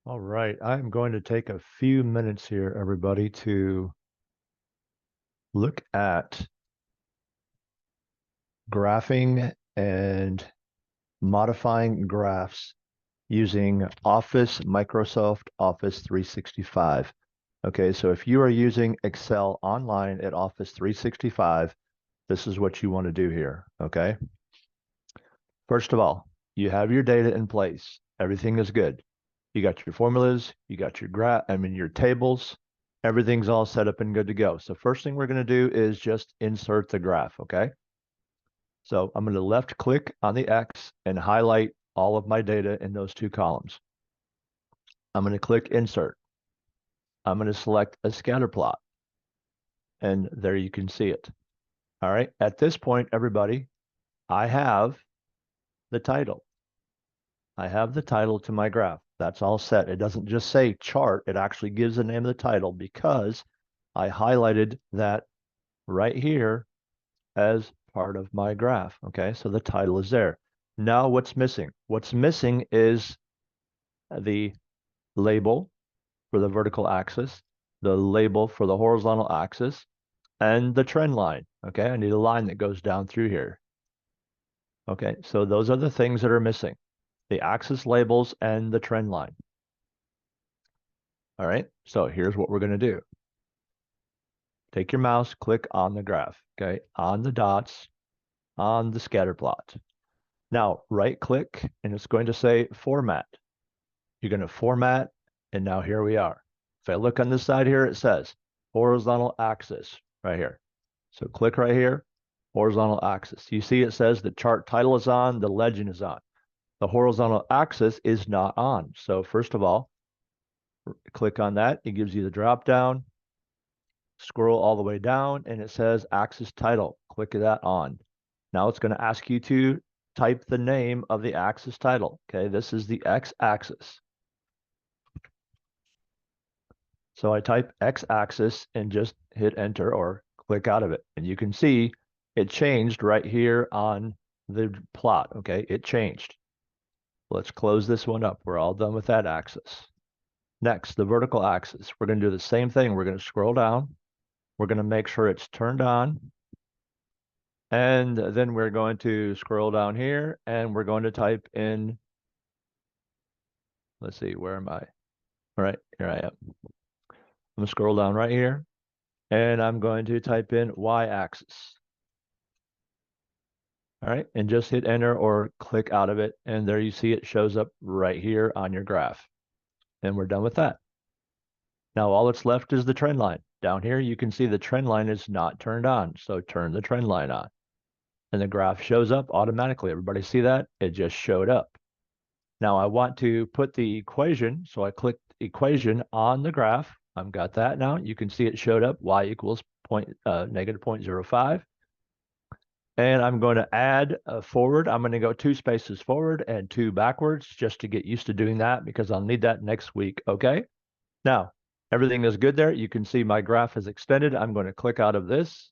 All right, I'm going to take a few minutes here, everybody, to look at graphing and modifying graphs using Microsoft Office 365. Okay, so if you are using Excel online at Office 365, this is what you want to do here, okay? First of all, you have your data in place. Everything is good. You got your formulas, you got your tables, everything's all set up and good to go. So first thing we're going to do is just insert the graph, okay? So I'm going to left click on the X and highlight all of my data in those two columns. I'm going to click insert. I'm going to select a scatter plot, and there you can see it. All right, at this point, everybody, I have the title. I have the title to my graph. That's all set. It doesn't just say chart. It actually gives the name of the title because I highlighted that right here as part of my graph. Okay, so the title is there. Now what's missing? What's missing is the label for the vertical axis, the label for the horizontal axis, and the trend line. Okay, I need a line that goes down through here. Okay, so those are the things that are missing, the axis labels and the trend line. All right, so here's what we're going to do. Take your mouse, click on the graph, okay, on the dots, on the scatter plot. Now, right click, and it's going to say format. You're going to format, and now here we are. If I look on this side here, it says horizontal axis right here. So click right here, horizontal axis. You see it says the chart title is on, the legend is on. The horizontal axis is not on. So first of all, click on that. It gives you the drop down. Scroll all the way down, and it says axis title. Click that on. Now it's going to ask you to type the name of the axis title. Okay, this is the x-axis. So I type x-axis and just hit enter or click out of it. And you can see it changed right here on the plot. Okay, it changed. Let's close this one up. We're all done with that axis. Next, the vertical axis. We're going to do the same thing. We're going to scroll down. We're going to make sure it's turned on. And then we're going to scroll down here and we're going to type in, let's see, where am I? All right, here I am. I'm going to scroll down right here and I'm going to type in y-axis. All right, and just hit enter or click out of it. And there you see it shows up right here on your graph. And we're done with that. Now all that's left is the trend line. Down here, you can see the trend line is not turned on. So turn the trend line on. And the graph shows up automatically. Everybody see that? It just showed up. Now I want to put the equation. So I clicked equation on the graph. I've got that now. You can see it showed up, y equals negative 0.05. And I'm going to add forward. I'm going to go 2 spaces forward and 2 backwards just to get used to doing that because I'll need that next week. Okay. Now, everything is good there. You can see my graph is extended. I'm going to click out of this,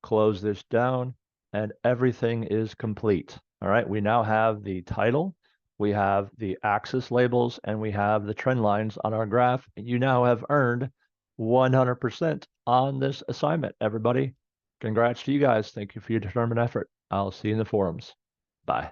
close this down, and everything is complete. All right. We now have the title, we have the axis labels, and we have the trend lines on our graph. You now have earned 100% on this assignment, everybody. Congrats to you guys. Thank you for your determined effort. I'll see you in the forums. Bye.